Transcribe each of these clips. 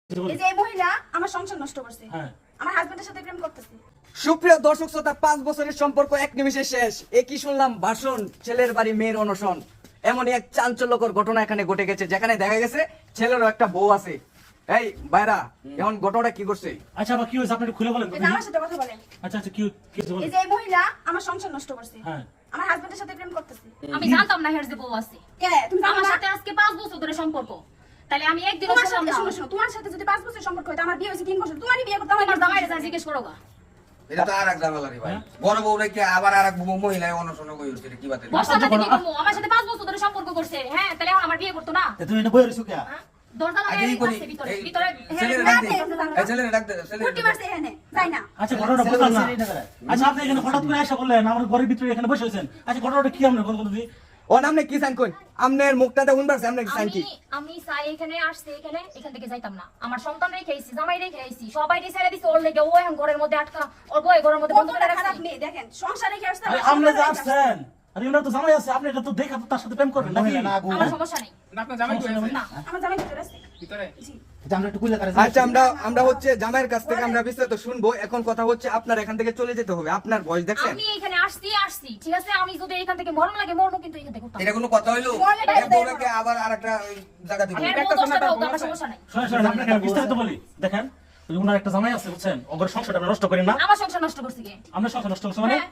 এই যে এই মহিলা আমার সংসার নষ্ট করছে। হ্যাঁ। আমার হাজবেন্ডের সাথে প্রেম করতেছে। সুপ্রিয় দর্শক শ্রোতা, 5 বছরের সম্পর্ক এক নিমিষে শেষ। একই শুনলাম ভাষণ, ছেলের বাড়ি মেয়ের অনশন। এমনই এক চাঞ্চল্যকর ঘটনা এখানে ঘটে গেছে, যেখানে দেখা গেছে ছেলেরও একটা বউ আছে। এই বাইরা, এখন ঘটনাটা কি করছে? আচ্ছা আবার কি হয়েছে আপনি একটু খুলে বলেন। এই যে আমার সাথে কথা বলেন। আচ্ছা আচ্ছা কি হয়েছে বলেন। এই যে এই মহিলা আমার সংসার নষ্ট করছে। হ্যাঁ। আমার হাজবেন্ডের সাথে প্রেম করতেছে। আমি জানতাম না হের যে বউ আছে। কে তুমি জানো আমার না? সাথে আজকে 5 বছর ধরে সম্পর্ক। তাহলে আমি একদিনও তোমার শুনলাম সাথে না। শুনো শুনো, তোমার সাথে যদি 5 বছর সম্পর্ক হতো, আমার বিয়ে হয়েছে 3 বছর, তোমারই বিয়ে করতে আমার তোমার জামাইরে যা জিজ্ঞেস করো গা। এটা তো আরেক ঝামেলা রে ভাই। বড় বউ রেখে আবার আরেক মহিলায় অনশন করে উঠছে, এটা কি বাতে? বর্ষা সাথে কি করবো? আমার সাথে 5 বছর ধরে সম্পর্ক করছে। হ্যাঁ, তাহলে এখন আমার বিয়ে করতো না। তুমি এটা বইয়ের সুকে হ্যাঁ? দরজা আগে লাগাই এই করি, আছে ভিতরে। এই ভিতরে ছেলেরে না, ডাক দে। না, এই ছেলেরে ডাক দে, ছেলেরে কুটি মারছে এখানে, যাই না। আচ্ছা ঘটনাটা বুঝলাম না। আচ্ছা আপনি এখানে হঠাৎ করে এসে বললেন আমার ঘরের ভিতরে এখানে বসে আছেন। আচ্ছা ঘটনাটা কি আপনি কোন দিই? ও নামনে কি সাইন কই? আমনের মুখটাতে হুনবারছে, আমনে কি সাইন কি? আমি চাই এখানে আসছে, এখান থেকে যাইতাম না। আমার সন্তান রেখে আইছি, জামাই রেখে আইছি, সবাই ছেড়ে দিছে ওর লেগে। ও এখন ঘরের মধ্যে আটকা, ওর বই ঘরের মধ্যে বন্ধ করে কতটা খারাপ রাখছে। মেয়ে দেখেন, সংসারে কি আসছে? আরে আপনি যে আসছেন, আরে ওনার তো জামাই আছে, আপনি এটা তো দেখা তো তার সাথে প্রেম করবেন নাকি? আমার সমস্যা নেই। আপনার জামাই কই আছে? না, আমার জামাই ভিতরে আছে। ভিতরে? জি। আচ্ছা আমরা হচ্ছে জামাইয়ের কাছ থেকে আমরা বিস্তারিত শুনবো। এখন কথা হচ্ছে আপনার এখান থেকে চলে যেতে হবে। আপনার বয়স দেখছেন? আমি এখানে আসছি, ঠিক আছে? আমি যদি এখান থেকে মরণ লাগে মরবো, কিন্তু এখান থেকে করতাম না। এটা কোনো কথা হইলো? বলে বাইরে এক বউ রেখে আবার আরেকটা জায়গা দিবে। হের বউ 10টা হোক, আমার সমস্যা নাই। শুনুন আপনাকে আমি বিস্তারিত বলি। দেখেন ওই ওনার একটা জামাই আছে বুঝছেন, ওর সংসারটা আপনি নষ্ট করেন না। আমার সংসার নষ্ট করছি কে? আমরা সংসার নষ্ট করছি মানে? হ্যাঁ।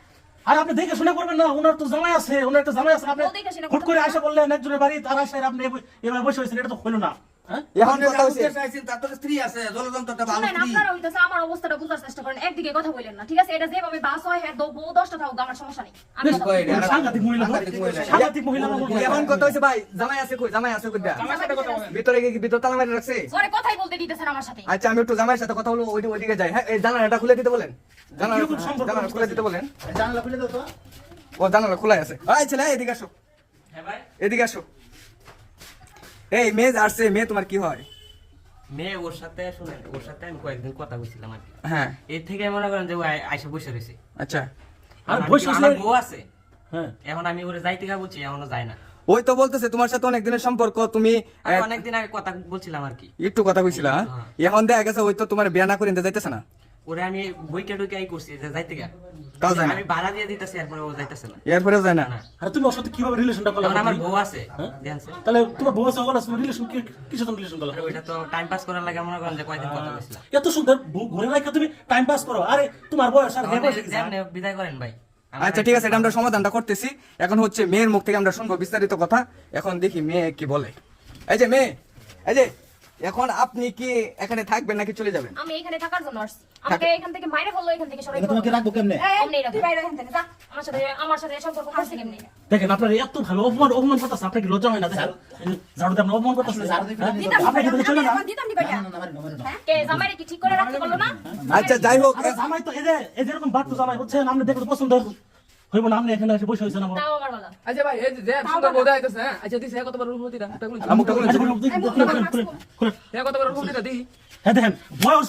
আর আপনি দেখে শুনে করবেন না, ওনার তো জামাই আছে, ওনার একটা জামাই আছে, আপনি ও দেখে শুনে হুট করে করতে আসা বললেন একজনের বাড়ি, তার আসায় আপনি এভাবে বসে হয়েছেন, এটা তো হইলো না। হ্যাঁ এখন কথা হচ্ছে তার তো স্ত্রী আছে, জলযন্ত্রটা ভালো শুনেন, স্ত্রী। আপনারা হইতেছে আমার অবস্থাটা বুঝার চেষ্টা করেন। একদিকে কথা বললেন না, ঠিক আছে? এটা যেভাবে বাস হয়, হ্যাঁ বউ 10টা থাকুক, আমার সমস্যা নেই। আমি কথা বলবো। এটা সাংঘাতিক মহিলা তো। সাংঘাতিক মহিলা। সাংঘাতিক মহিলা না বলবো। এখন কথা হচ্ছে ভাই, জামাই আছে কই? জামাই আছে কই? আমার সাথে কথা বলেন। ভিতরে কি ভিতর তালা মেরে রাখছে? পরে কথাই বলতে দিতেছেন আমার সাথে। আচ্ছা আমি একটু জামাইয়ের সাথে কথা বলবো, ওইদিকে যাই। হ্যাঁ, এই জানালাটা খুলে দিতে বলেন। জানালা খুলে দিতে বলেন। জানলা খুলে দাও তো। ও জানালা খোলাই আছে। এই ছেলে এদিকে আসো। হ্যাঁ ভাই, এদিকে আসো। এই মেয়ে আসছে, মেয়ে তোমার কি হয়? মেয়ে ওর সাথে শুনেন, ওর সাথে আমি কয়েকদিন কথা বলছিলাম আর কি। হ্যাঁ এর থেকে মনে করেন যে ও আইসা বসে রয়েছে। আচ্ছা। আর আমার বসে আমার আছে- বউ আছে, হ্যাঁ এখন আমি ওরে যাইতে গা বলছি, এখনো যায় না। ওই তো বলতেছে তোমার সাথে অনেক দিনের সম্পর্ক, তুমি আমি অনেকদিন আগে কথা বলছিলাম আর কি। একটু কথা কইছিলা। এখন দেখা গেছে ওই তো তোমার বিয়া না করে নিতে যাইতেছে না। ওরে আমি বইটা ঢুকে আই করছি যে যাইতে গা, তাও যায় না। আমি ভাড়া দিয়ে দিতেছি, এরপরে ও যাইতেছে না। এরপরেও যায় না। আর তুমি ওর সাথে কিভাবে রিলেশনটা করলে? এখন আমার বউ আছে, দেখছেন? তাহলে তোমার বউ আছে, ওর আছে রিলেশন কি সাথে রিলেশন করলে? ওইটা তো টাইম পাস করার লাগে মনে করেন যে কয়েকদিন কথা বলছিলাম। এত সুন্দর ঘুরে রাখা তুমি টাইম পাস করো। আরে তোমার বয়স আর হে বয়স যেমন বিদায় করেন ভাই। আচ্ছা ঠিক আছে, এটা আমরা সমাধানটা করতেছি। এখন হচ্ছে মেয়ের মুখ থেকে আমরা শুনবো বিস্তারিত কথা। এখন দেখি মেয়ে কি বলে। এই যে মেয়ে, এই যে এখন আপনি কি এখানে থাকবেন নাকি চলে যাবেন? আমি এখানে থাকার জন্য আসছি। আমাকে এখান থেকে মাইরে ফেললো, এখান থেকে সরাই তোমাকে রাখবো কেমনে? অমনি রাখবো। তুই বাইরে এখান থেকে যা। আমার সাথে সম্পর্ক করছে কেমনি? দেখেন আপনার এত ভালো অপমান করতেছে, আপনার কি লজ্জা হয় না? দেখেন ঝাড়ু দিয়ে আপনি অপমান করতেছেন। দিতাম আপনি কি চলে না? দিতাম নি কইটা। হ্যাঁ? কে জামাইরে কি ঠিক করে রাখতে পারলো না? আচ্ছা যাই হোক, আরে জামাই তো এই যে এরকম বাট্টু জামাই হচ্ছে, আপনি দেখলে তো পছন্দ হইব না। আপনি এখানে এসে বসে হয়েছেন আমার। তাও আমার বলা। আচ্ছা ভাই, এই যে সুন্দর বোধ হইতেছে, হ্যাঁ? আচ্ছা দিছে কতবার রূপমতি দা? মুখটা খুলে আচ্ছা, খুলে। কতবার রূপমতি দা দি? হ্যাঁ দেখেন বয়স